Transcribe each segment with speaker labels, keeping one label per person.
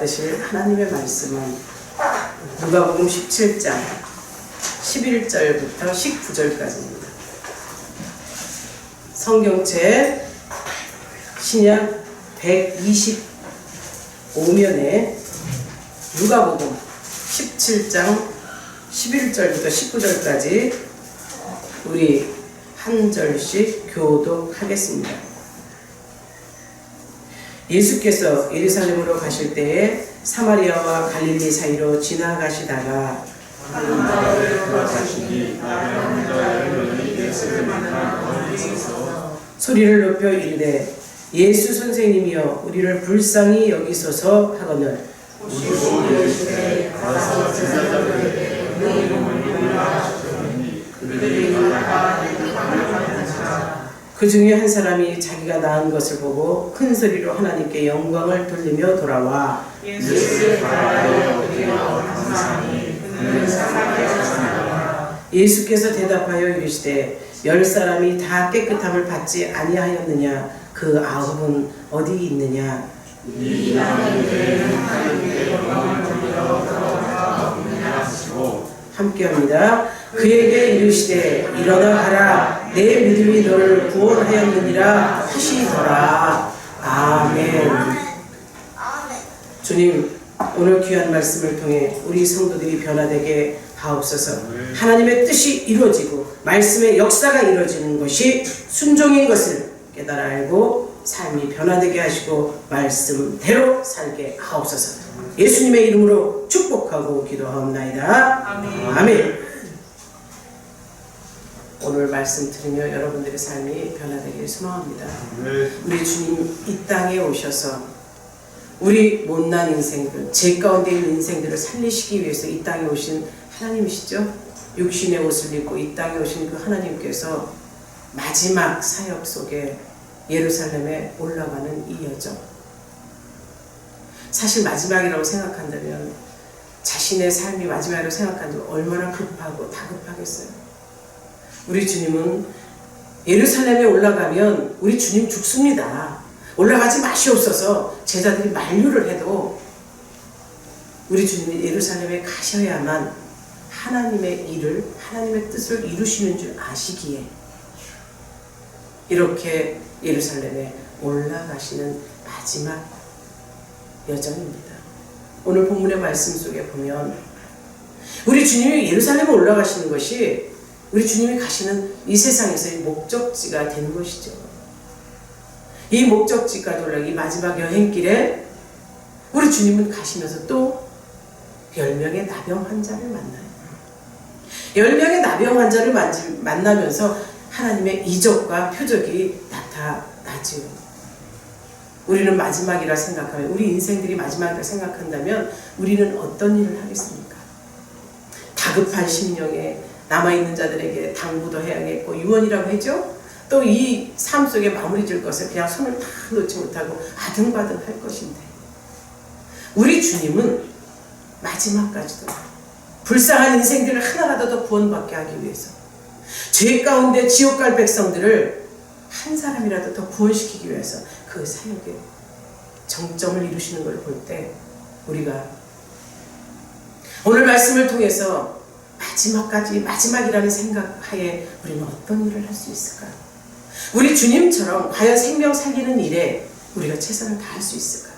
Speaker 1: 받으실 하나님의 말씀은 누가복음 17장 11절부터 19절까지입니다. 성경책 신약 125면에 누가복음 17장 11절부터 19절까지 우리 한 절씩 교독하겠습니다. 예수께서 예루살렘으로 가실 때에 사마리아와 갈릴리 사이로 지나가시다가 소리를 높여 이르되 예수 선생님이여 우리를 불쌍히 여기소서 하거늘 그 중에 한 사람이 자기가 낳은 것을 보고 큰 소리로 하나님께 영광을 돌리며 돌아와 예수께서 대답하여 이르시되 10사람이 다 깨끗함을 받지 아니하였느냐 그 9은 어디 있느냐 함께합니다. 그에게 이르시되 일어나 가라 내 믿음이 너를 구원하였느니라 하시더라. 아멘. 주님, 오늘 귀한 말씀을 통해 우리 성도들이 변화되게 하옵소서. 하나님의 뜻이 이루어지고 말씀의 역사가 이루어지는 것이 순종인 것을 깨달아 알고 삶이 변화되게 하시고 말씀대로 살게 하옵소서. 예수님의 이름으로 축복하고 기도하옵나이다. 아멘. 아멘. 오늘 말씀 들으며 여러분들의 삶이 변화되길 소망합니다. 우리 주님 이 땅에 오셔서 우리 못난 인생들, 죄 가운데 있는 인생들을 살리시기 위해서 이 땅에 오신 하나님이시죠. 육신의 옷을 입고 이 땅에 오신 그 하나님께서 마지막 사역 속에 예루살렘에 올라가는 이 여정, 사실 마지막이라고 생각한다면 자신의 삶이 마지막이라고 생각한다면 얼마나 급하고 다급하겠어요. 우리 주님은 예루살렘에 올라가면 우리 주님 죽습니다. 올라가지 마시옵소서 제자들이 만류를 해도 우리 주님이 예루살렘에 가셔야만 하나님의 일을, 하나님의 뜻을 이루시는 줄 아시기에 이렇게 예루살렘에 올라가시는 마지막 여정입니다. 오늘 본문의 말씀 속에 보면 우리 주님이 예루살렘에 올라가시는 것이 우리 주님이 가시는 이 세상에서의 목적지가 된 것이죠. 이 목적지까지 올라가 이 마지막 여행길에 우리 주님은 가시면서 또 10명의 나병 환자를 만나요. 10명의 나병 환자를 만나면서 하나님의 이적과 표적이 나타나지요. 우리는 마지막이라 생각하면, 우리 인생들이 마지막이라 생각한다면 우리는 어떤 일을 하겠습니까? 다급한 심령에 남아있는 자들에게 당부도 해야겠고 유언이라고 하죠. 또 이 삶 속에 마무리 질 것을 그냥 손을 다 놓지 못하고 아등바등 할 것인데 우리 주님은 마지막까지도 불쌍한 인생들을 하나라도 더 구원받게 하기 위해서 죄 가운데 지옥 갈 백성들을 한 사람이라도 더 구원시키기 위해서 그 사역의 정점을 이루시는 걸 볼 때 우리가 오늘 말씀을 통해서 마지막까지 마지막이라는 생각하에 우리는 어떤 일을 할 수 있을까요? 우리 주님처럼 과연 생명 살리는 일에 우리가 최선을 다할 수 있을까요?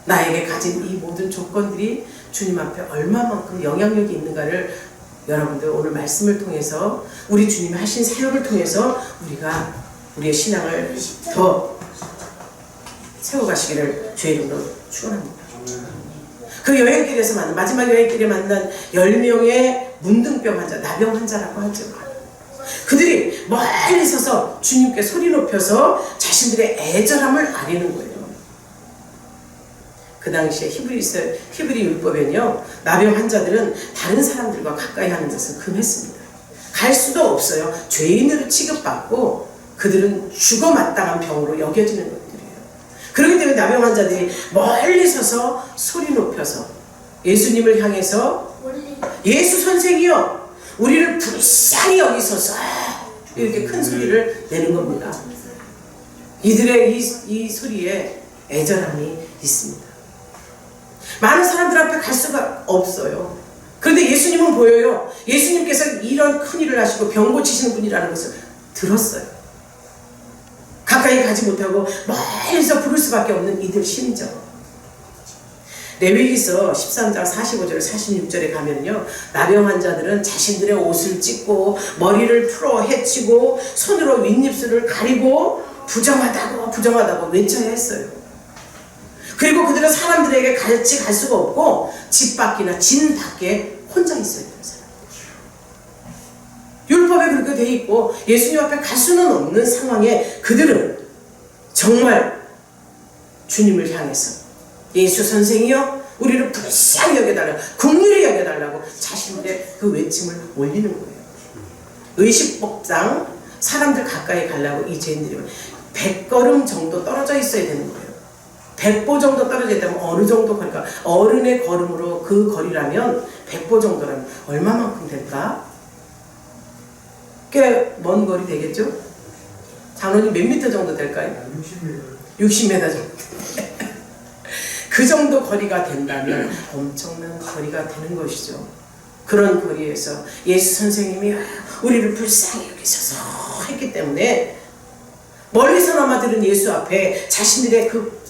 Speaker 1: 나에게 가진 이 모든 조건들이 주님 앞에 얼마만큼 영향력이 있는가를 여러분들 오늘 말씀을 통해서 우리 주님이 하신 사역을 통해서 우리가 우리의 신앙을 더 세워가시기를 주의 이름으로 축원합니다. 그 여행길에서 만난 마지막 여행길에 만난 10명의 문둥병 환자, 나병 환자라고 하죠. 그들이 멀리 서서 주님께 소리 높여서 자신들의 애절함을 아리는 거예요. 그 당시에 히브리 율법에는요, 나병 환자들은 다른 사람들과 가까이 하는 것은 금했습니다. 갈 수도 없어요. 죄인으로 취급받고 그들은 죽어 마땅한 병으로 여겨지는 것들이에요. 그렇기 때문에 나병 환자들이 멀리 서서 소리 높여서 예수님을 향해서 예수 선생이여 우리를 불쌍히 여기소서 이렇게 큰 소리를 내는 겁니다. 이들의 이 소리에 애절함이 있습니다. 많은 사람들 앞에 갈 수가 없어요. 그런데 예수님은 보여요. 예수님께서 이런 큰 일을 하시고 병 고치시는 분이라는 것을 들었어요. 가까이 가지 못하고 멀리서 부를 수밖에 없는 이들 심정. 레위기서 13장 45절 46절에 가면요, 나병 환자들은 자신들의 옷을 찢고 머리를 풀어 헤치고 손으로 윗입술을 가리고 부정하다고 외쳐야 했어요. 그리고 그들은 사람들에게 같이 갈 수가 없고 집 밖이나 진 밖에 혼자 있어야 되는 사람들. 율법에 그렇게 돼 있고 예수님 앞에 갈 수는 없는 상황에 그들은 정말 주님을 향해서 예수 선생이여 우리를 불쌍히 여겨달라고, 긍휼히 여겨달라고 자신들의 그 외침을 올리는 거예요. 의식법상 사람들 가까이 가려고 이 죄인들이 100걸음 정도 떨어져 있어야 되는 거예요. 100보 정도 떨어져 있다면 어느 정도 거리가, 어른의 걸음으로 그 거리라면 100보 정도라면 얼마만큼 될까? 꽤 먼 거리 되겠죠? 장로님 몇 미터 정도 될까요? 60m. 60m 정도. 그 정도 거리가 된다면 엄청난 거리가 되는 것이죠. 그런 거리에서 예수 선생님이 우리를 불쌍히 여기셔서 했기 때문에 멀리서나마 들은 예수 앞에 자신들의 그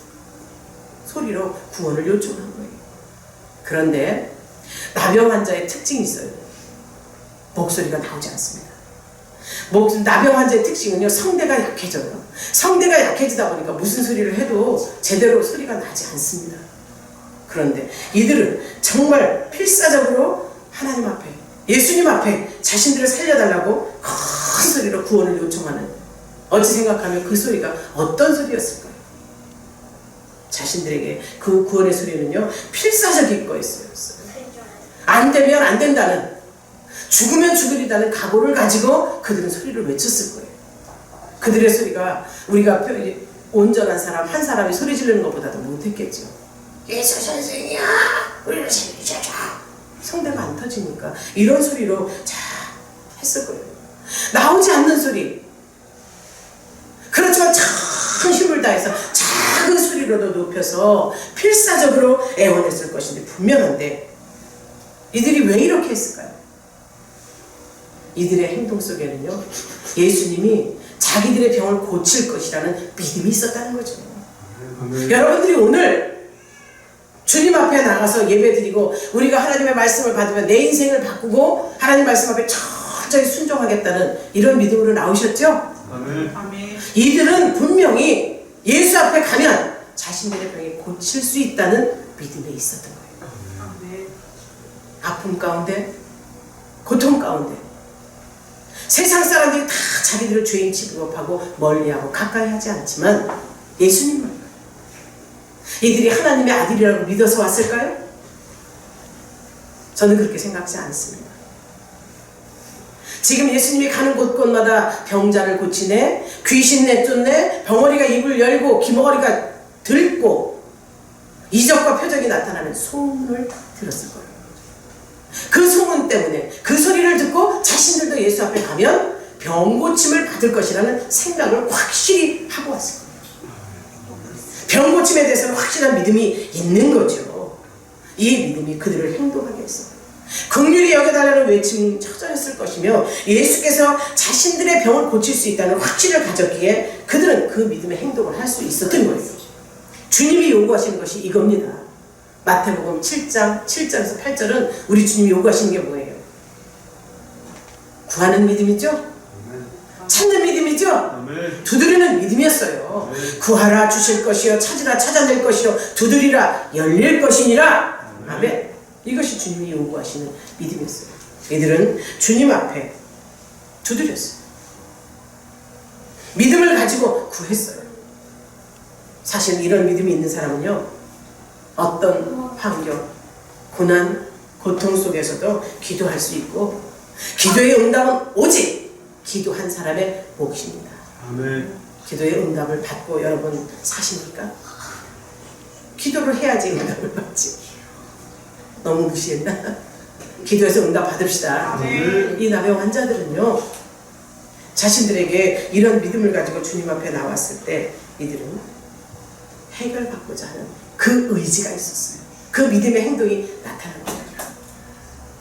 Speaker 1: 소리로 구원을 요청한 거예요. 그런데 나병 환자의 특징이 있어요. 목소리가 나오지 않습니다. 나병 환자의 특징은요, 성대가 약해져요. 성대가 약해지다 보니까 무슨 소리를 해도 제대로 소리가 나지 않습니다. 그런데 이들은 정말 필사적으로 하나님 앞에, 예수님 앞에 자신들을 살려달라고 큰 소리로 구원을 요청하는, 어찌 생각하면 그 소리가 어떤 소리였을까요? 자신들에게 그 구원의 소리는요, 필사적인 거였어요. 안 되면 안 된다는, 죽으면 죽으리다는 각오를 가지고 그들은 소리를 외쳤을 거예요. 그들의 소리가 우리가 온전한 사람 한 사람이 소리 지르는 것보다도 못했겠죠. 예수 선생이야 우리를 살려줘. 성대가 안 터지니까 이런 소리로 자 했을 거예요. 나오지 않는 소리, 그렇지만 큰 힘을 다해서 작은 소리로도 높여서 필사적으로 애원했을 것인데 분명한데 이들이 왜 이렇게 했을까요? 이들의 행동 속에는요, 예수님이 자기들의 병을 고칠 것이라는 믿음이 있었다는 거죠. 여러분들이 오늘 주님 앞에 나가서 예배드리고 우리가 하나님의 말씀을 받으면 내 인생을 바꾸고 하나님 말씀 앞에 철저히 순종하겠다는 이런 믿음으로 나오셨죠?
Speaker 2: 아멘.
Speaker 1: 이들은 분명히 예수 앞에 가면 자신들의 병이 고칠 수 있다는 믿음에 있었던 거예요.
Speaker 2: 아멘.
Speaker 1: 아픔 가운데, 고통 가운데 세상 사람들이 다 자기들을 죄인 취급하고 멀리하고 가까이 하지 않지만 예수님은, 이들이 하나님의 아들이라고 믿어서 왔을까요? 저는 그렇게 생각지 않습니다. 지금 예수님이 가는 곳곳마다 병자를 고치네, 귀신 내쫓네, 병어리가 입을 열고 기머리가 들고 이적과 표적이 나타나는 소문을 들었을 거예요. 그 소문 때문에 그 소리를 듣고 자신들도 예수 앞에 가면 병 고침을 받을 것이라는 생각을 확실히 하고 왔을 거예요. 병 고침에 대해서는 확실한 믿음이 있는 거죠. 이 믿음이 그들을 행동하게 했어요. 긍휼히 여겨달라는 외침이 처절했을 것이며 예수께서 자신들의 병을 고칠 수 있다는 확신을 가졌기에 그들은 그 믿음의 행동을 할 수 있었던 거예요. 주님이 요구하시는 것이 이겁니다. 마태복음 7장 7절에서 8절은 우리 주님이 요구하시는 게 뭐예요? 구하는 믿음이죠? 찾는 믿음이죠? 두드리는 믿음이었어요. 구하라 주실 것이요, 찾으라 찾아낼 것이요, 두드리라 열릴 것이니라. 아멘. 이것이 주님이 요구하시는 믿음이었어요. 이들은 주님 앞에 두드렸어요. 믿음을 가지고 구했어요. 사실 이런 믿음이 있는 사람은요, 어떤 환경, 고난, 고통 속에서도 기도할 수 있고 기도의 응답은 오직 기도한 사람의 몫입니다.
Speaker 2: 아멘.
Speaker 1: 기도의 응답을 받고 여러분 사십니까? 기도를 해야지 응답을 받지. 너무 무시했나? 기도해서 응답 받읍시다.
Speaker 2: 아멘.
Speaker 1: 이 나병 환자들은요, 자신들에게 이런 믿음을 가지고 주님 앞에 나왔을 때 이들은 해결받고자 하는 그 의지가 있었어요. 그 믿음의 행동이 나타나는 거예요.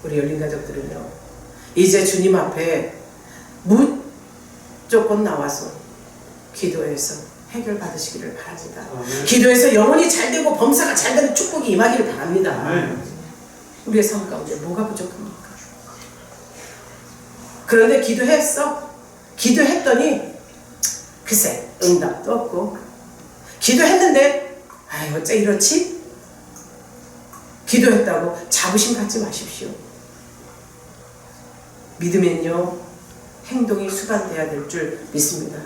Speaker 1: 우리 열린 가족들은요, 이제 주님 앞에 무조건 나와서 기도해서 해결 받으시기를 바랍니다. 기도해서 영혼이 잘 되고 범사가 잘 되는 축복이 임하기를 바랍니다. 우리의 삶 가운데 뭐가 부족합니까? 그런데 기도했어? 기도했더니 글쎄 응답도 없고, 기도했는데 아이 어째 이렇지? 기도했다고 자부심 갖지 마십시오. 믿음엔요 행동이 수반돼야 될 줄 믿습니다.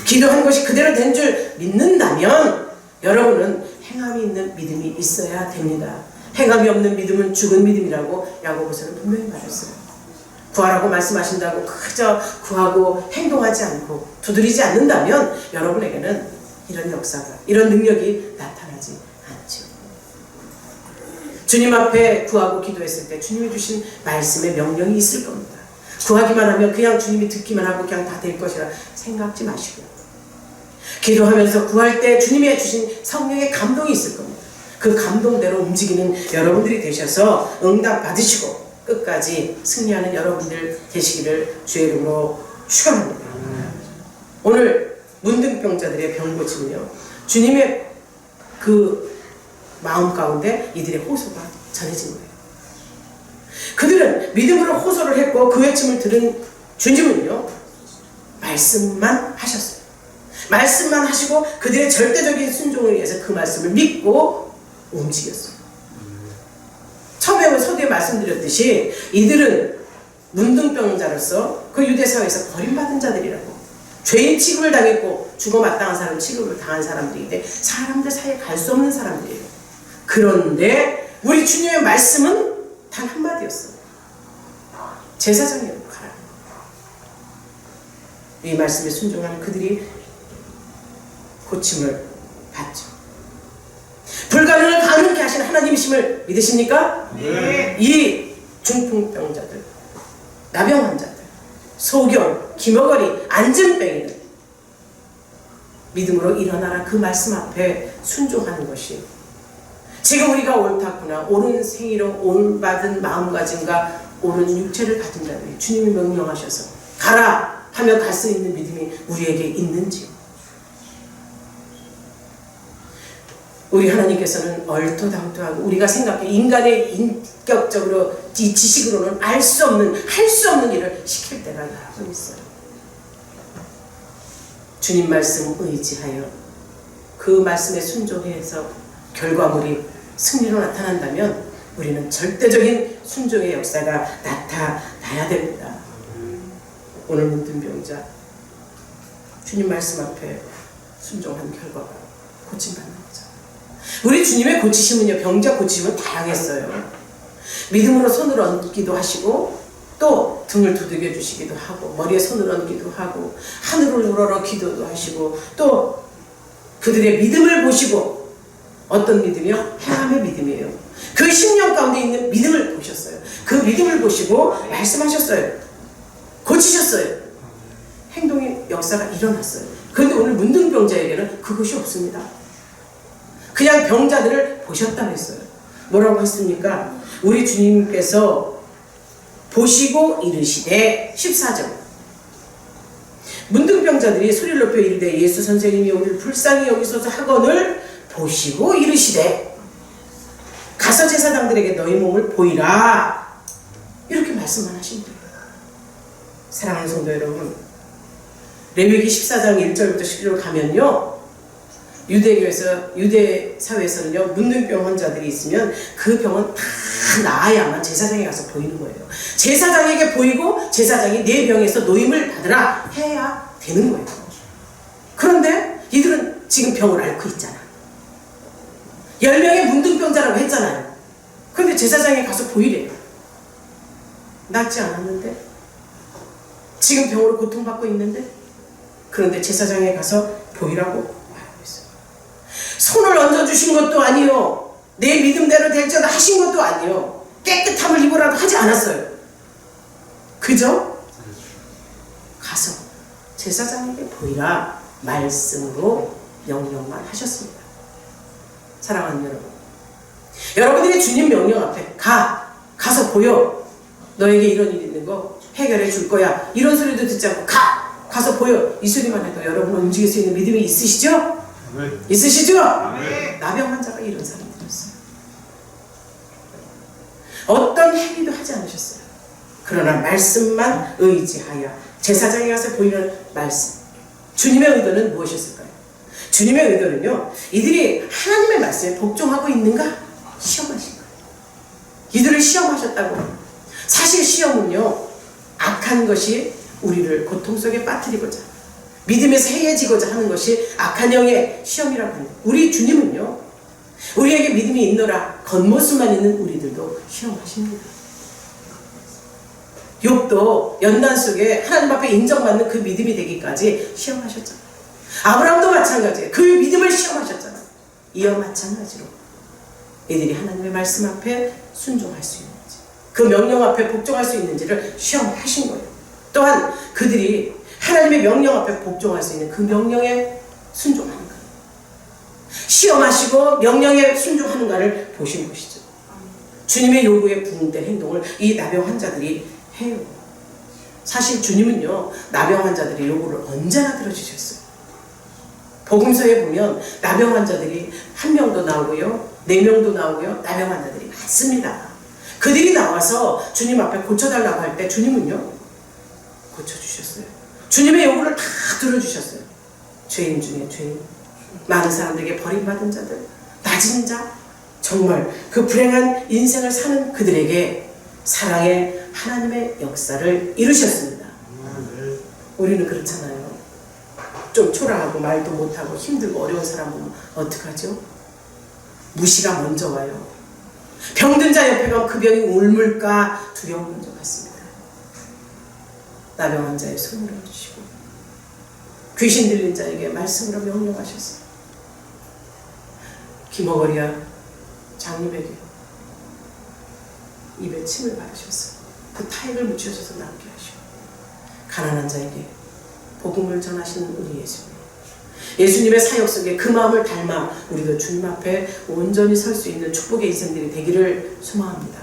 Speaker 1: 기도한 것이 그대로 된 줄 믿는다면 여러분은 행함이 있는 믿음이 있어야 됩니다. 행함이 없는 믿음은 죽은 믿음이라고 야고보서는 분명히 말했어요. 구하라고 말씀하신다고 그저 구하고 행동하지 않고 두드리지 않는다면 여러분에게는 이런 역사가, 이런 능력이 나타나지 않죠. 주님 앞에 구하고 기도했을 때 주님이 주신 말씀의 명령이 있을 겁니다. 구하기만 하면 그냥 주님이 듣기만 하고 그냥 다 될 것이라 생각지 마시고요. 기도하면서 구할 때 주님이 주신 성령의 감동이 있을 겁니다. 그 감동대로 움직이는 여러분들이 되셔서 응답 받으시고 끝까지 승리하는 여러분들 되시기를 주의 이름으로 축원합니다. 오늘 문둥병자들의 병 고침은요, 주님의 그 마음 가운데 이들의 호소가 전해진 거예요. 그들은 믿음으로 호소를 했고 그 외침을 들은 주님은요 말씀만 하셨어요. 말씀만 하시고 그들의 절대적인 순종을 위해서 그 말씀을 믿고 움직였어요. 처음에 서두에 말씀드렸듯이 이들은 문둥병자로서 그 유대사회에서 버림받은 자들이라고, 죄인 취급을 당했고 죽어 마땅한 사람 취급을 당한 사람들인데 사람들 사이에 갈 수 없는 사람들이에요. 그런데 우리 주님의 말씀은 단 한마디였어요. 제사장이요 가라. 이 말씀에 순종하는 그들이 고침을 받죠. 불가능을 가능케 하신 하나님이심을 믿으십니까?
Speaker 2: 네.
Speaker 1: 이 중풍병자들, 나병 환자들, 소경, 기머거리, 안진병이들 믿음으로 일어나라 그 말씀 앞에 순종하는 것이 지금 우리가 옳다구나, 옳은 생의로 올받은 마음가짐과 옳은 육체를 가진 자들이 주님이 명령하셔서 가라 하며 갈 수 있는 믿음이 우리에게 있는지요? 우리 하나님께서는 얼토당토하고 우리가 생각해 인간의 인격적으로 이 지식으로는 알 수 없는, 할 수 없는 일을 시킬 때가 여러 있어요. 주님 말씀 의지하여 그 말씀에 순종해서 결과물이 승리로 나타난다면 우리는 절대적인 순종의 역사가 나타나야 됩니다. 오늘 문둥병자 주님 말씀 앞에 순종한 결과가 고침받는 거죠. 우리 주님의 고치심은요, 병자 고치심은 다양했어요. 믿음으로 손을 얹기도 하시고 또 등을 두들겨 주시기도 하고 머리에 손을 얹기도 하고 하늘을 우러러 기도도 하시고 또 그들의 믿음을 보시고, 어떤 믿음이요? 행함의 믿음이에요. 그 10년 가운데 있는 믿음을 보셨어요. 그 믿음을 보시고 말씀하셨어요. 고치셨어요. 행동의 역사가 일어났어요. 그런데 오늘 문둥병자에게는 그것이 없습니다. 그냥 병자들을 보셨다고 했어요. 뭐라고 했습니까? 우리 주님께서 보시고 이르시되 14절 문둥병자들이 소리를 높여 이르되 예수 선생님이 우리를 불쌍히 여기소서 하거늘 보시고 이르시되 가서 제사장들에게 너희 몸을 보이라, 이렇게 말씀만 하신 거예요. 사랑하는 성도 여러분, 레위기 14장 1절부터 10절 가면요, 유대교에서, 유대 사회에서는요, 문둥병 환자들이 있으면 그 병은 다 나아야만 제사장에 가서 보이는 거예요. 제사장에게 보이고 제사장이 내 병에서 노임을 받으라 해야 되는 거예요. 그런데 이들은 지금 병을 앓고 있잖아. 10명의 문둥병자라고 했잖아요. 그런데 제사장에 가서 보이래요. 낫지 않았는데? 지금 병으로 고통받고 있는데? 그런데 제사장에 가서 보이라고 말하고 있어요. 손을 얹어주신 것도 아니요, 내 믿음대로 될지어다 하신 것도 아니요, 깨끗함을 입으라도 하지 않았어요. 그저 가서 제사장에게 보이라 말씀으로 명령만 하셨습니다. 사랑하는 여러분, 여러분들이 주님 명령 앞에 가서 보여. 너에게 이런 일이 있는 거 해결해 줄 거야. 이런 소리도 듣지 않고 가서 보여. 이 소리만 해도 여러분은 움직일 수 있는 믿음이 있으시죠?
Speaker 2: 아멘.
Speaker 1: 있으시죠?
Speaker 2: 아멘.
Speaker 1: 나병 환자가 이런 사람들이었어요. 어떤 행위도 하지 않으셨어요. 그러나 말씀만 의지하여 제사장에 가서 보이는 말씀. 주님의 의도는 무엇이었을까요? 주님의 의도는요, 이들이 하나님의 말씀에 복종하고 있는가 시험하신 거예요. 이들을 시험하셨다고. 사실 시험은요, 악한 것이 우리를 고통 속에 빠뜨리고자, 믿음에서 해해지고자 하는 것이 악한 영의 시험이라고 합니다. 우리 주님은요, 우리에게 믿음이 있노라 겉모습만 있는 우리들도 시험하십니다. 욥도 연단 속에 하나님 앞에 인정받는 그 믿음이 되기까지 시험하셨잖아요. 아브라함도 마찬가지예요. 그 믿음을 시험하셨잖아요. 이와 마찬가지로 이들이 하나님의 말씀 앞에 순종할 수 있는지, 그 명령 앞에 복종할 수 있는지를 시험하신 거예요. 또한 그들이 하나님의 명령 앞에 복종할 수 있는 그 명령에 순종하는 거예요. 시험하시고 명령에 순종하는가를 보신 것이죠. 주님의 요구에 부응된 행동을 이 나병 환자들이 해요. 사실 주님은요, 나병 환자들의 요구를 언제나 들어주셨어요. 복음서에 보면 나병 환자들이 1명도 나오고요, 4명도 나오고요, 나병 환자들이 많습니다. 그들이 나와서 주님 앞에 고쳐달라고 할 때 주님은요, 고쳐주셨어요. 주님의 요구를 다 들어주셨어요. 죄인 중에 죄인, 많은 사람들에게 버림받은 자들, 낮은 자, 정말 그 불행한 인생을 사는 그들에게 사랑의 하나님의 역사를 이루셨습니다. 우리는 그렇잖아요. 좀 초라하고 말도 못하고 힘들고 어려운 사람 보면 어떡하죠? 무시가 먼저 와요. 병든 자 옆에 가면 그 병이 옮을까 두려움 먼저 갔습니다. 나병 환자의 손을 얹으시고 귀신 들린 자에게 말씀으로 명령하셨어요. 기머거리와 장립에게 입에 침을 바르셨어요. 그 타액을 묻히셔서 낫게 하시고 가난한 자에게 복음을 전하시는 우리 예수님. 예수님의 사역 속에 그 마음을 닮아 우리도 주님 앞에 온전히 설 수 있는 축복의 인생들이 되기를 소망합니다.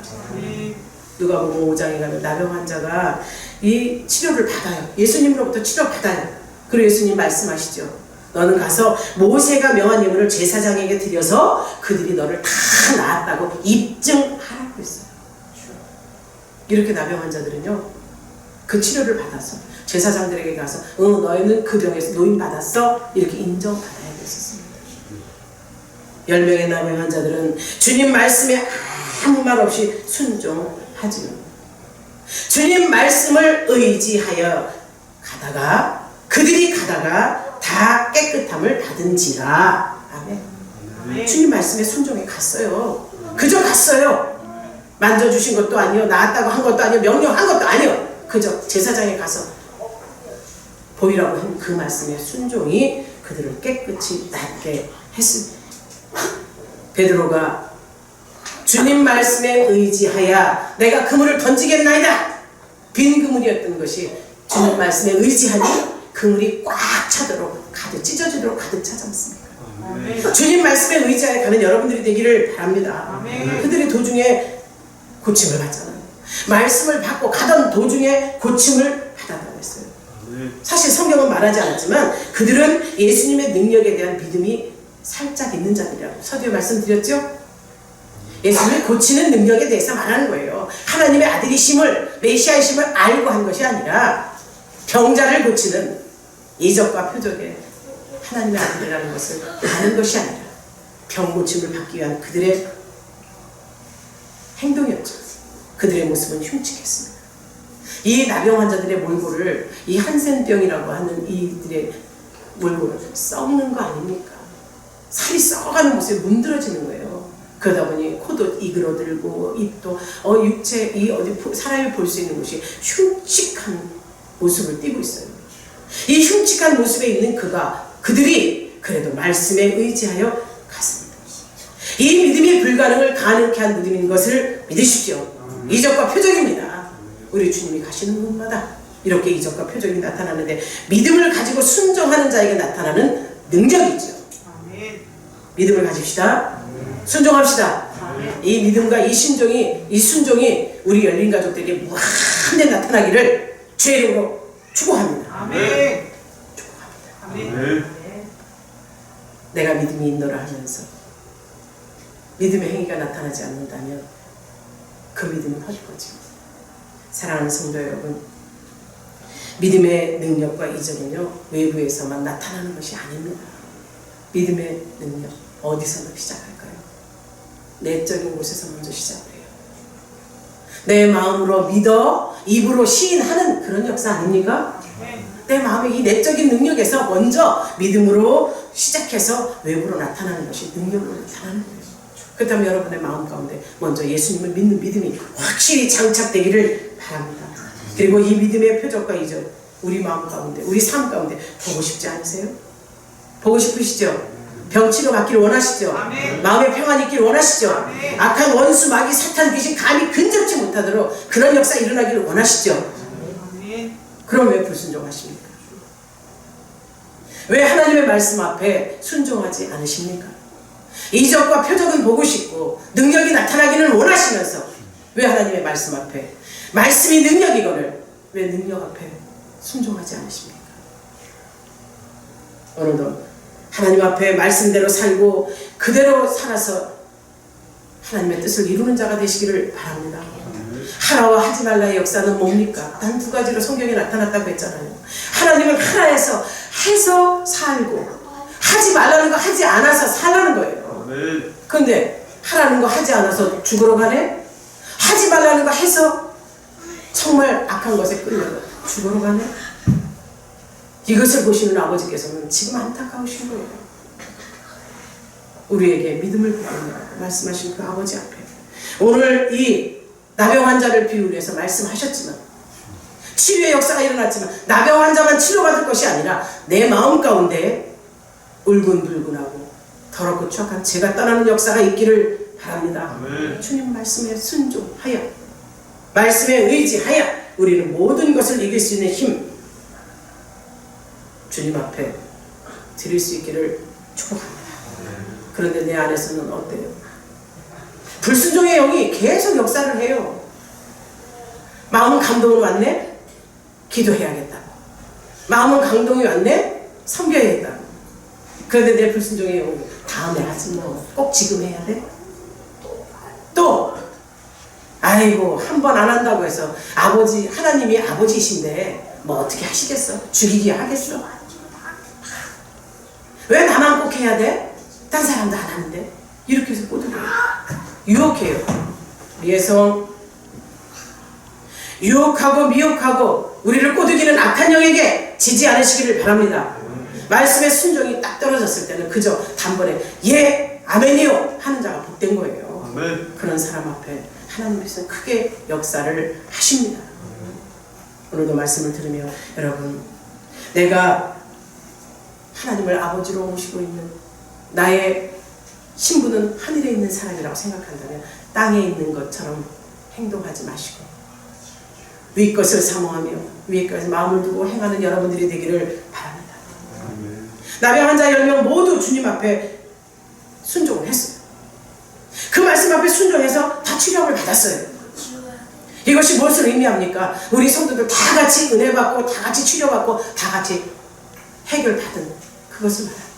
Speaker 1: 누가복음 5장에 가면 나병 환자가 이 치료를 받아요. 예수님으로부터 치료받아요. 그리고 예수님 말씀하시죠. 너는 가서 모세가 명한 예물을 제사장에게 드려서 그들이 너를 다 나았다고 입증하라고 했어요. 이렇게 나병 환자들은요, 그 치료를 받아서 제사장들에게 가서 너희는 그 병에서 노인받았어? 이렇게 인정받아야 됐었습니다. 10명의 나병 환자들은 주님 말씀에 아무 말 없이 순종하지요. 주님 말씀을 의지하여 그들이 가다가 다 깨끗함을 받은지라. 아멘. 주님 말씀에 순종해 갔어요. 그저 갔어요. 만져주신 것도 아니요, 나았다고 한 것도 아니요, 명령한 것도 아니요. 그저 제사장에 가서 보이라고 한 그 말씀의 순종이 그들을 깨끗이 낫게 했습니다. 베드로가 주님 말씀에 의지하여 내가 그물을 던지겠나이다. 빈 그물이었던 것이 주님 말씀에 의지하니 그물이 꽉 차도록 가득 찢어지도록 가득 차졌습니다. 주님 말씀에 의지하여 가는 여러분들이 되기를 바랍니다. 그들이 도중에 고침을 받잖아요. 말씀을 받고 가던 도중에 고침을 받았다고 했어요. 사실 성경은 말하지 않았지만 그들은 예수님의 능력에 대한 믿음이 살짝 있는 자들이라고 서두에 말씀드렸죠. 예수님을 고치는 능력에 대해서 말하는 거예요. 하나님의 아들이심을, 메시아이심을 알고 한 것이 아니라 병자를 고치는 이적과 표적에 하나님의 아들이라는 것을 아는 것이 아니라 병 고침을 받기 위한 그들의 행동이었죠. 그들의 모습은 흉측했습니다. 이 나병 환자들의 몰골을, 이 한센병이라고 하는 이들의 몰골을 썩는 거 아닙니까? 살이 썩어가는 모습이 문드러지는 거예요. 그러다 보니 코도 이그러들고 입도 육체 이 어디 사람이 볼 수 있는 곳이 흉측한 모습을 띠고 있어요. 이 흉측한 모습에 있는 그들이 그래도 말씀에 의지하여 갔습니다. 이 믿음이 불가능을 가능케 한 믿음인 것을 믿으십시오. 이적과 표적입니다. 우리 주님이 가시는 곳마다 이렇게 이적과 표적이 나타나는데 믿음을 가지고 순종하는 자에게 나타나는 능력이죠. 믿음을 가집시다. 순종합시다. 이 믿음과 이 순종이 우리 열린 가족들에게 무한히 나타나기를 주의 이름으로 축복합니다.
Speaker 2: 아멘.
Speaker 1: 축복합니다.
Speaker 2: 아멘.
Speaker 1: 내가 믿음이 인도를 하면서 믿음의 행위가 나타나지 않는다면 그 믿음은 헛것입니다. 사랑하는 성도 여러분, 믿음의 능력과 이전은요 외부에서만 나타나는 것이 아닙니다. 믿음의 능력 어디서 시작할까요? 내적인 곳에서 먼저 시작돼요. 내 마음으로 믿어 입으로 시인하는 그런 역사 아닙니까? 내 마음의 이 내적인 능력에서 먼저 믿음으로 시작해서 외부로 나타나는 것이 능력으로 나타나는 거예요. 그렇다면 여러분의 마음 가운데 먼저 예수님을 믿는 믿음이 확실히 장착되기를 바랍니다. 그리고 이 믿음의 표적과 이전 우리 마음 가운데 우리 삶 가운데 보고 싶지 않으세요? 보고 싶으시죠? 병치료 받기를 원하시죠?
Speaker 2: 아멘.
Speaker 1: 마음의 평안이 있기를 원하시죠?
Speaker 2: 아멘.
Speaker 1: 악한 원수 마귀 사탄 귀신 감히 근접지 못하도록 그런 역사 일어나기를 원하시죠?
Speaker 2: 아멘.
Speaker 1: 그럼 왜 불순종하십니까? 왜 하나님의 말씀 앞에 순종하지 않으십니까? 이적과 표적은 보고 싶고 능력이 나타나기를 원하시면서 왜 하나님의 말씀 앞에 말씀이 능력이거늘 왜 능력 앞에 순종하지 않으십니까? 오늘도 하나님 앞에 말씀대로 살고 그대로 살아서 하나님의 뜻을 이루는 자가 되시기를 바랍니다. 하라와 하지 말라의 역사는 뭡니까? 단 두 가지로 성경에 나타났다고 했잖아요. 하나님은 하라해서 해서 살고 하지 말라는 거 하지 않아서 살라는 거예요. 그런데 하라는 거 하지 않아서 죽으러 가네? 하지 말라는 거 해서 정말 악한 것에 끌려가 죽으러 가네? 이것을 보시는 아버지께서는 지금 안타까우신 거예요. 우리에게 믿음을 부어달라고 말씀하신 그 아버지 앞에 오늘 이 나병 환자를 비유해서 말씀하셨지만 치유의 역사가 일어났지만 나병 환자만 치료받을 것이 아니라 내 마음 가운데 울근불근하고 더럽고 추악한 죄가 떠나는 역사가 있기를 바랍니다.
Speaker 2: 아멘.
Speaker 1: 주님 말씀에 순종하여 말씀에 의지하여 우리는 모든 것을 이길 수 있는 힘 주님 앞에 드릴 수 있기를 축복합니다. 그런데 내 안에서는 어때요? 불순종의 영이 계속 역사를 해요. 마음은 감동으로 왔네? 기도해야겠다고. 마음은 감동이 왔네? 섬겨야겠다고. 그런데 내 불순종의 영이 다음에 하지 뭐. 꼭 지금 해야 돼? 또 아이고 한 번 안 한다고 해서 아버지 하나님이 아버지이신데 뭐 어떻게 하시겠어? 죽이기 하겠어? 왜 나만 꼭 해야 돼? 딴 사람도 안 하는데? 이렇게 해서 꼬드려요. 유혹해요. 예성 유혹하고 미혹하고 우리를 꼬드기는 악한 영에게 지지 않으시기를 바랍니다. 말씀의 순종이 딱 떨어졌을 때는 그저 단번에 예 아멘이요 하는 자가 복된 거예요.
Speaker 2: 아멘.
Speaker 1: 그런 사람 앞에 하나님께서 크게 역사를 하십니다. 오늘도 말씀을 들으며 여러분 내가 하나님을 아버지로 모시고 있는 나의 신부는 하늘에 있는 사람이라고 생각한다면 땅에 있는 것처럼 행동하지 마시고 위 것을 사모하며 위에 것에 마음을 두고 행하는 여러분들이 되기를 바랍니다. 나병 환자 10명 모두 주님 앞에 순종을 했어요. 그 말씀 앞에 순종해서 다 치료를 받았어요. 이것이 무엇을 의미합니까? 우리 성도들 다 같이 은혜 받고 다 같이 치료받고 다 같이 해결받은 그것을 말하는 거예요.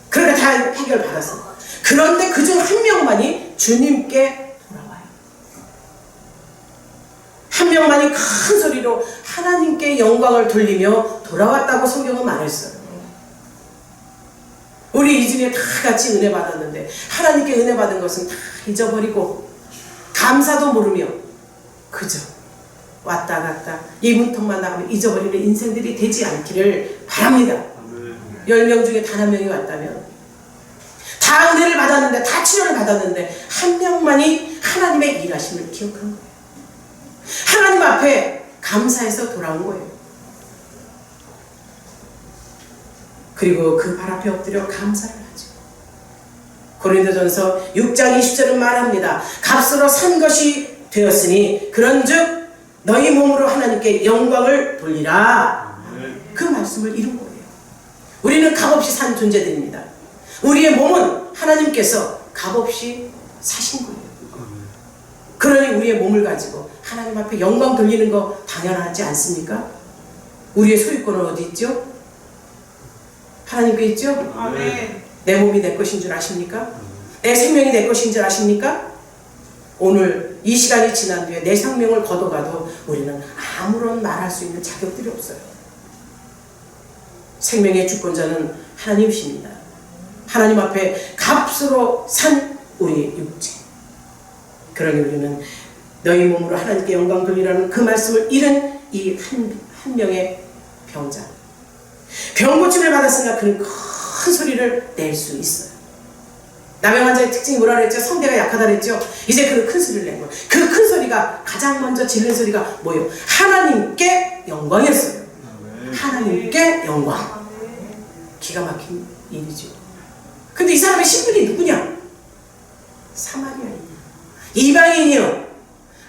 Speaker 1: 그러니까 다 해결받았어요. 그런데 그중 한 명만이 주님께 돌아와요. 한 명만이 큰 소리로 하나님께 영광을 돌리며 돌아왔다고 성경은 말했어요. 우리 이 중에 다 같이 은혜 받았는데 하나님께 은혜 받은 것은 다 잊어버리고 감사도 모르며 그저 왔다 갔다 이 문턱만 나가면 잊어버리는 인생들이 되지 않기를 바랍니다. 10명 중에 단 한 명이 왔다면 다 은혜를 받았는데 다 치료를 받았는데 한 명만이 하나님의 일하심을 기억한 거예요. 하나님 앞에 감사해서 돌아온 거예요. 그리고 그 발 앞에 엎드려 감사를 하죠. 고린도전서 6장 20절은 말합니다. 값으로 산 것이 되었으니 그런즉 너희 몸으로 하나님께 영광을 돌리라. 그 말씀을 이룬 거예요. 우리는 값없이 산 존재들입니다. 우리의 몸은 하나님께서 값없이 사신 거예요. 그러니 우리의 몸을 가지고 하나님 앞에 영광 돌리는 거 당연하지 않습니까? 우리의 소유권은 어디 있죠? 하나님께 있죠?
Speaker 2: 아멘.
Speaker 1: 내 몸이 내 것인 줄 아십니까? 내 생명이 내 것인 줄 아십니까? 오늘 이 시간이 지난 뒤에 내 생명을 걷어가도 우리는 아무런 말할 수 있는 자격들이 없어요. 생명의 주권자는 하나님이십니다. 하나님 앞에 값으로 산 우리 육체. 그러니 우리는 너희 몸으로 하나님께 영광 돌리라는 그 말씀을 잃은 이 한 명의 병자. 병고침을 받았으나 그는 큰 소리를 낼 수 있어요. 나병 환자의 특징이 뭐라 그랬죠? 성대가 약하다 그랬죠? 이제 그 큰 소리를 낸 거예요. 그 큰 소리가 가장 먼저 질른 소리가 뭐예요? 하나님께 영광이었어요. 하나님께 영광. 기가 막힌 일이죠. 근데 이 사람의 신분이 누구냐? 사마리아인이요. 이방인이요.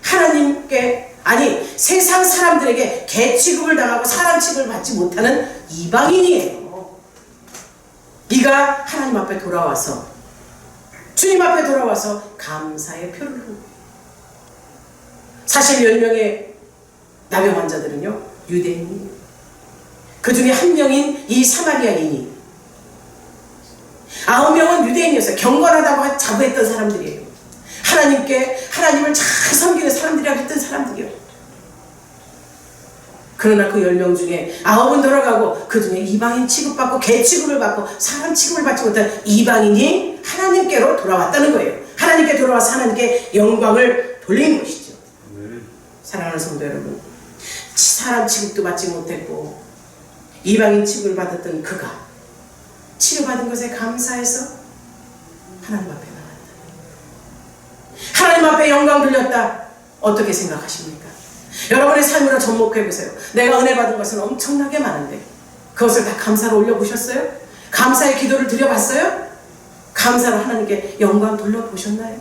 Speaker 1: 하나님께, 아니 세상 사람들에게 개 취급을 당하고 사람 취급을 받지 못하는 이방인이에요. 네가 하나님 앞에 돌아와서, 주님 앞에 돌아와서 감사의 표를 하는 거예요. 사실 10명의 나병 환자들은요, 유대인이에요. 그 중에 한 명인 이 사마리아인이, 9명은 유대인이었어요. 경건하다고 자부했던 사람들이에요. 하나님을 잘 섬기는 사람들이라고 했던 사람들이요. 그러나 그 10명 중에 9은 돌아가고 그 중에 이방인 취급받고 개 취급을 받고 사람 취급을 받지 못한 이방인이 하나님께로 돌아왔다는 거예요. 하나님께 돌아와서 하나님께 영광을 돌린 것이죠. 사랑하는 성도 여러분, 사람 취급도 받지 못했고 이방인 취급을 받았던 그가 치료받은 것에 감사해서 하나님 앞에 나왔다. 하나님 앞에 영광 돌렸다. 어떻게 생각하십니까? 여러분의 삶으로 접목해보세요. 내가 은혜 받은 것은 엄청나게 많은데 그것을 다 감사로 올려보셨어요? 감사의 기도를 드려봤어요? 감사로 하나님께 영광 돌려보셨나요?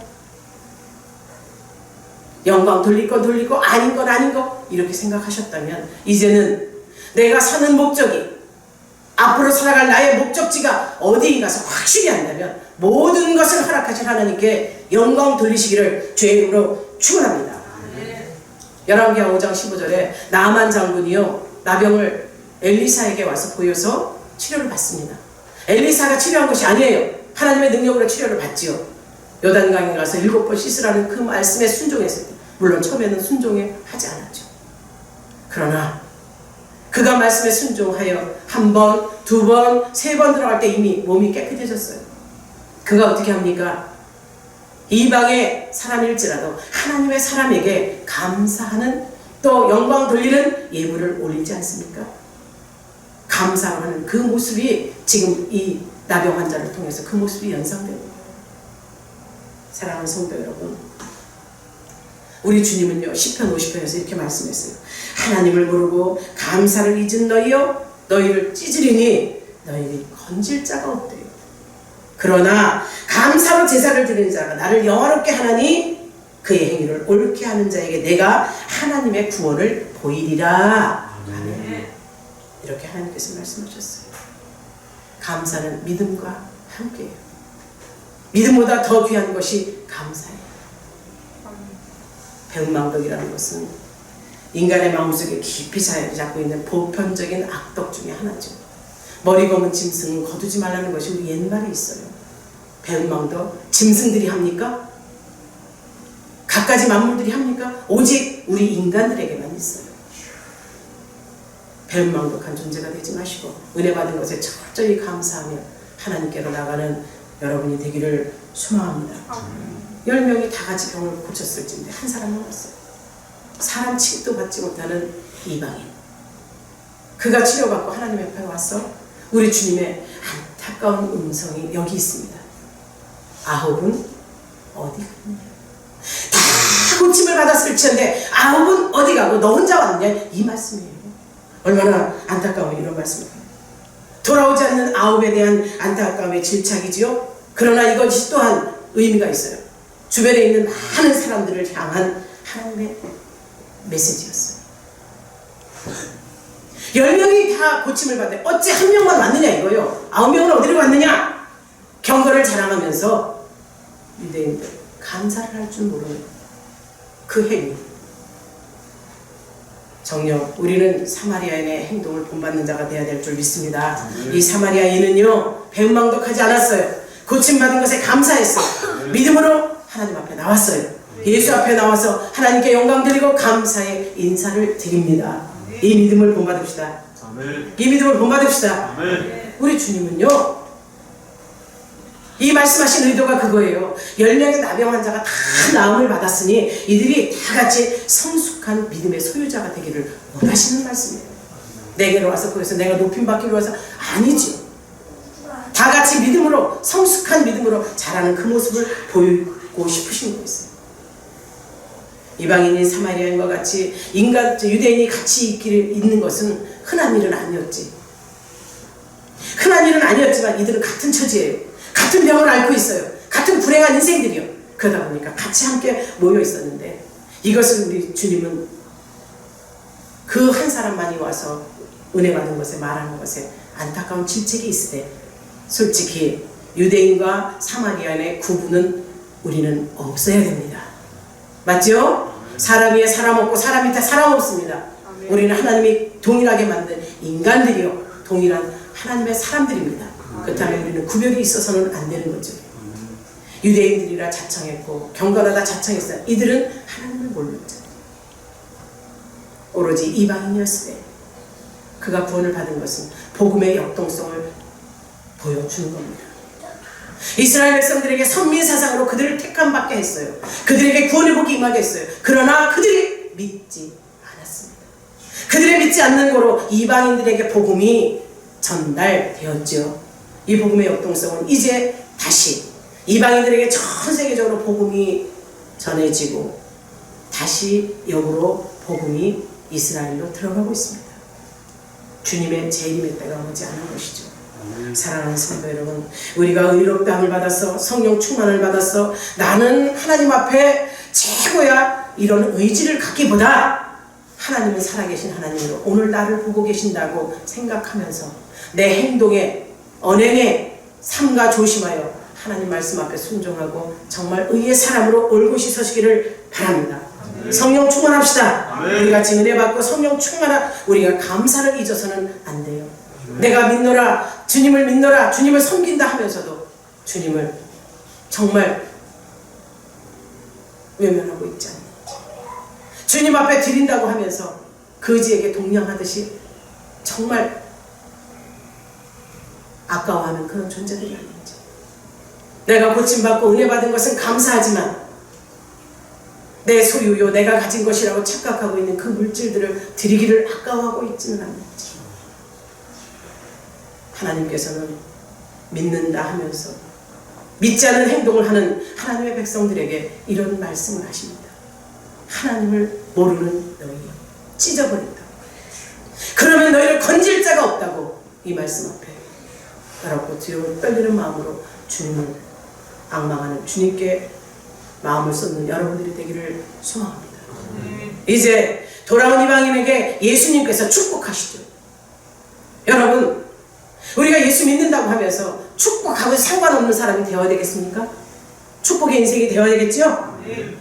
Speaker 1: 영광 돌릴 건 돌리고 아닌 건 아닌 거 이렇게 생각하셨다면 이제는 내가 사는 목적이, 앞으로 살아갈 나의 목적지가 어디에 가서 확실히 한다면 모든 것을 허락하신 하나님께 영광 돌리시기를 주의 이름으로 축원합니다. 열왕기하 5장 15절에 나아만 장군이요 나병을 엘리사에게 와서 보여서 치료를 받습니다. 엘리사가 치료한 것이 아니에요. 하나님의 능력으로 치료를 받지요. 요단강에 가서 7번 씻으라는 그 말씀에 순종했어요. 물론 처음에는 순종하지 않았죠. 그러나 그가 말씀에 순종하여 1번, 2번, 3번 들어갈 때 이미 몸이 깨끗해졌어요. 그가 어떻게 합니까? 이방의 사람일지라도 하나님의 사람에게 감사하는, 또 영광 돌리는 예물을 올리지 않습니까? 감사하는 그 모습이 지금 이 나병 환자를 통해서 그 모습이 연상됩니다. 사랑하는 성도 여러분, 우리 주님은요 시편 50편에서 이렇게 말씀했어요. 하나님을 모르고 감사를 잊은 너희여 너희를 찢으리니 너희를 건질 자가 없대요. 그러나 감사로 제사를 드리는 자가 나를 영화롭게 하나니 그의 행위를 옳게 하는 자에게 내가 하나님의 구원을 보이리라. 아멘. 이렇게 하나님께서 말씀하셨어요. 감사는 믿음과 함께해요. 믿음보다 더 귀한 것이 감사예요. 배은망덕이라는 것은 인간의 마음속에 깊이 자리 잡고 있는 보편적인 악덕 중에 하나죠. 머리 검은 짐승은 거두지 말라는 것이 우리 옛말에 있어요. 배은망덕, 짐승들이 합니까? 갖가지 만물들이 합니까? 오직 우리 인간들에게만 있어요. 배은망덕한 존재가 되지 마시고 은혜 받은 것에 철저히 감사하며 하나님께로 나가는 여러분이 되기를 소망합니다. 10명이 다 같이 병을 고쳤을진데 한 사람만 왔어요. 사람 취급도 받지 못하는 이방인. 그가 치료받고 하나님 앞에 와서 우리 주님의 안타까운 음성이 여기 있습니다. 아홉은 어디 갔느냐? 다 고침을 받았을지언데 아홉은 어디 가고 너 혼자 왔느냐? 이 말씀이에요. 얼마나 안타까운 이런 말씀이에요. 돌아오지 않는 아홉에 대한 안타까움의 질책이지요. 그러나 이것이 또한 의미가 있어요. 주변에 있는 많은 사람들을 향한 하나님의 메시지였어요. 10명이 다 고침을 받대. 어찌 한 명만 왔느냐 이거요. 9명은 어디로 갔느냐? 경건을 자랑하면서 유대인들 감사를 할 줄 모르는 그 행위. 정녕 우리는 사마리아인의 행동을 본받는 자가 되어야 될 줄 믿습니다. 이 사마리아인은요 배은망덕하지 않았어요. 고침받은 것에 감사했어요. 믿음으로 하나님 앞에 나왔어요. 예수 앞에 나와서 하나님께 영광 드리고 감사의 인사를 드립니다. 이 믿음을 본받읍시다. 이 믿음을 본받읍시다. 우리 주님은요 이 말씀하신 의도가 그거예요. 10명의 나병 환자가 다 나음을 받았으니 이들이 다 같이 성숙한 믿음의 소유자가 되기를 원하시는 말씀이에요. 내게로 와서 그래서 내가 높임받기로 와서 아니죠. 다 같이 믿음으로 성숙한 믿음으로 자라는 그 모습을 보이고 싶으신 거였어요. 이방인인 사마리아인과 같이 유대인이 같이 있는 것은 흔한 일은 아니었지. 흔한 일은 아니었지만 이들은 같은 처지예요. 같은 병을 앓고 있어요. 같은 불행한 인생들이요. 그러다 보니까 같이 함께 모여 있었는데 이것을 우리 주님은 그 한 사람만이 와서 은혜 받은 것에 말하는 것에 안타까운 질책이 있으되 솔직히 유대인과 사마리아인의 구분은 우리는 없어야 됩니다. 맞죠? 사람 위에 사람 없고 사람 밑에 사람 없습니다. 우리는 하나님이 동일하게 만든 인간들이요 동일한 하나님의 사람들입니다. 그렇다면 우리는 구별이 있어서는 안 되는 거죠. 유대인들이라 자청했고 경건하다 자청했어요. 이들은 하나님을 몰랐죠. 오로지 이방인이었을 때 그가 구원을 받은 것은 복음의 역동성을 보여주는 겁니다. 이스라엘 백성들에게 선민사상으로 그들을 택함받게 했어요. 그들에게 구원의 복이 임하게 했어요. 그러나 그들이 믿지 않았습니다. 그들이 믿지 않는 거로 이방인들에게 복음이 전달되었죠. 이 복음의 역동성은 이제 다시 이방인들에게 전 세계적으로 복음이 전해지고 다시 역으로 복음이 이스라엘로 들어가고 있습니다. 주님의 재림의 때가 오지 않은 것이죠. 사랑하는 성도 여러분, 우리가 의롭다함을 받아서 성령 충만을 받아서 나는 하나님 앞에 최고야 이런 의지를 갖기보다 하나님은 살아계신 하나님으로 오늘 나를 보고 계신다고 생각하면서 내 행동에 언행에 삶과 조심하여 하나님 말씀 앞에 순종하고 정말 의의 사람으로 올곧이 서시기를 바랍니다. 성령 충만합시다. 우리 같이 은혜 받고 성령 충만한 우리가 감사를 잊어서는 안 돼요. 내가 믿노라, 주님을 믿노라, 주님을 섬긴다 하면서도 주님을 정말 외면하고 있지 않는지, 주님 앞에 드린다고 하면서 거지에게 동냥하듯이 정말 아까워하는 그런 존재들이 아닌지, 내가 고침받고 은혜 받은 것은 감사하지만 내 소유요 내가 가진 것이라고 착각하고 있는 그 물질들을 드리기를 아까워하고 있지는 않는지, 하나님께서는 믿는다 하면서 믿지 않는 행동을 하는 하나님의 백성들에게 이런 말씀을 하십니다. 하나님을 모르는 너희여 찢어버린다. 그러면 너희를 건질 자가 없다고 이 말씀 앞에 바라고 두려워 떨리는 마음으로 주님을 앙망하는 주님께 마음을 쏟는 여러분들이 되기를 소망합니다. 이제 돌아온 이방인에게 예수님께서 축복하시죠. 여러분, 우리가 예수 믿는다고 하면서 축복하고 상관없는 사람이 되어야 되겠습니까? 축복의 인생이 되어야 되겠죠?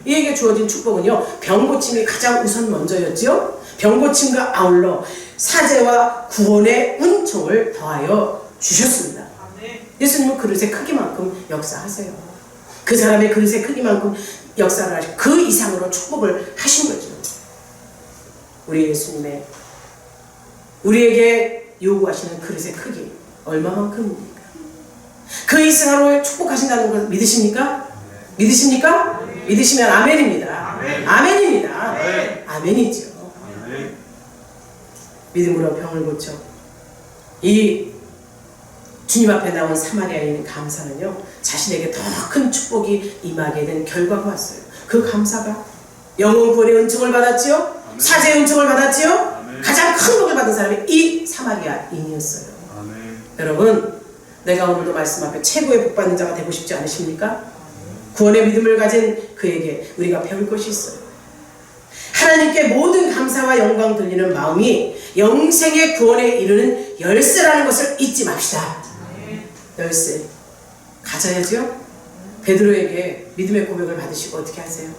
Speaker 1: 이에게 주어진 축복은요, 병고침이 가장 우선 먼저였죠. 병고침과 아울러 사제와 구원의 은총을 더하여 주셨습니다. 예수님은 그릇의 크기만큼 역사하세요. 그 사람의 그릇의 크기만큼 역사를 하시고 그 이상으로 축복을 하신 거죠. 우리 예수님의 우리에게 요구하시는 그릇의 크기 얼마만큼입니까? 그 이상으로 축복하신다는 걸 믿으십니까? 믿으십니까? 믿으시면 아멘입니다. 아멘입니다. 아멘이죠. 믿음으로 병을 고쳐 이 주님 앞에 나온 사마리아인의 감사는요, 자신에게 더 큰 축복이 임하게 된 결과가 왔어요. 그 감사가 영혼 구원의 은총을 받았지요, 사제의 은총을 받았지요. 가장 큰 복을 받은 사람이 이 사마리아인이었어요. 여러분, 내가 오늘도 말씀 앞에 최고의 복 받는 자가 되고 싶지 않으십니까? 구원의 믿음을 가진 그에게 우리가 배울 것이 있어요. 하나님께 모든 감사와 영광 돌리는 마음이 영생의 구원에 이르는 열쇠라는 것을 잊지 맙시다. 열쇠 가져야죠. 베드로에게 믿음의 고백을 받으시고 어떻게 하세요?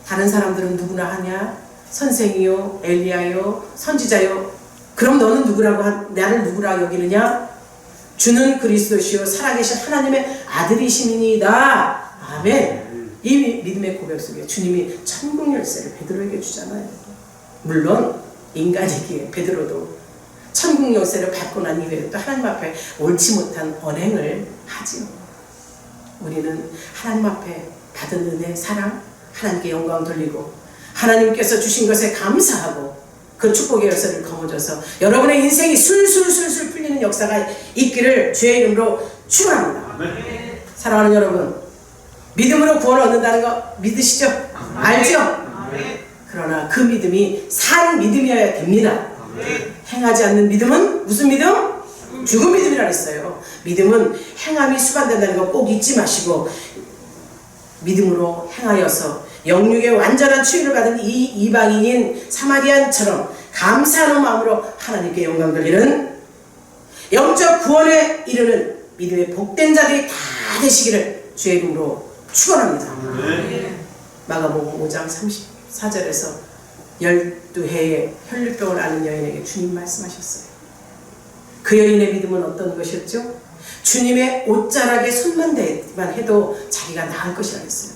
Speaker 1: 다른 사람들은 누구나 하냐? 선생이요, 엘리야요, 선지자요. 그럼 너는 누구라고 나를 누구라 여기느냐? 주는 그리스도시요 살아계신 하나님의 아들이시니이다. 아멘. 이 믿음의 고백 속에 주님이 천국 열쇠를 베드로에게 주잖아요. 물론 인간이기에 베드로도 천국 열쇠를 받고 난 이후에 또 하나님 앞에 옳지 못한 언행을 하지요. 우리는 하나님 앞에 받은 은혜, 사랑, 하나님께 영광 돌리고 하나님께서 주신 것에 감사하고 그 축복의 열쇠를 거머쥐어서 여러분의 인생이 술술술술 풀리는 역사가 있기를 주의 이름으로 축원합니다. 사랑하는 여러분, 믿음으로 구원을 얻는다는 거 믿으시죠? 알죠? 그러나 그 믿음이 산 믿음이어야 됩니다. 행하지 않는 믿음은 무슨 믿음? 죽은 믿음이라 했어요. 믿음은 행함이 수반된다는 거 꼭 잊지 마시고 믿음으로 행하여서 영육의 완전한 치유를 받은 이 이방인인 사마리안처럼 감사하는 마음으로 하나님께 영광 돌리는 영적 구원에 이르는 믿음의 복된 자들이 다 되시기를 주의 이름으로 축원합니다. 마가복음 5장 34절에서 12해의 혈류병을 앓는 여인에게 주님 말씀하셨어요. 그 여인의 믿음은 어떤 것이었죠? 주님의 옷자락에 손만 대만 해도 자기가 나을 것이라 했어요.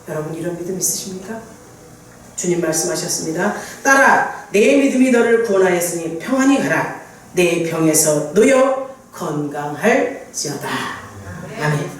Speaker 1: 여러분 이런 믿음 있으십니까? 주님 말씀하셨습니다. 딸아, 내 믿음이 너를 구원하였으니 평안히 가라. 내 병에서 놓여 건강할지어다. 아멘.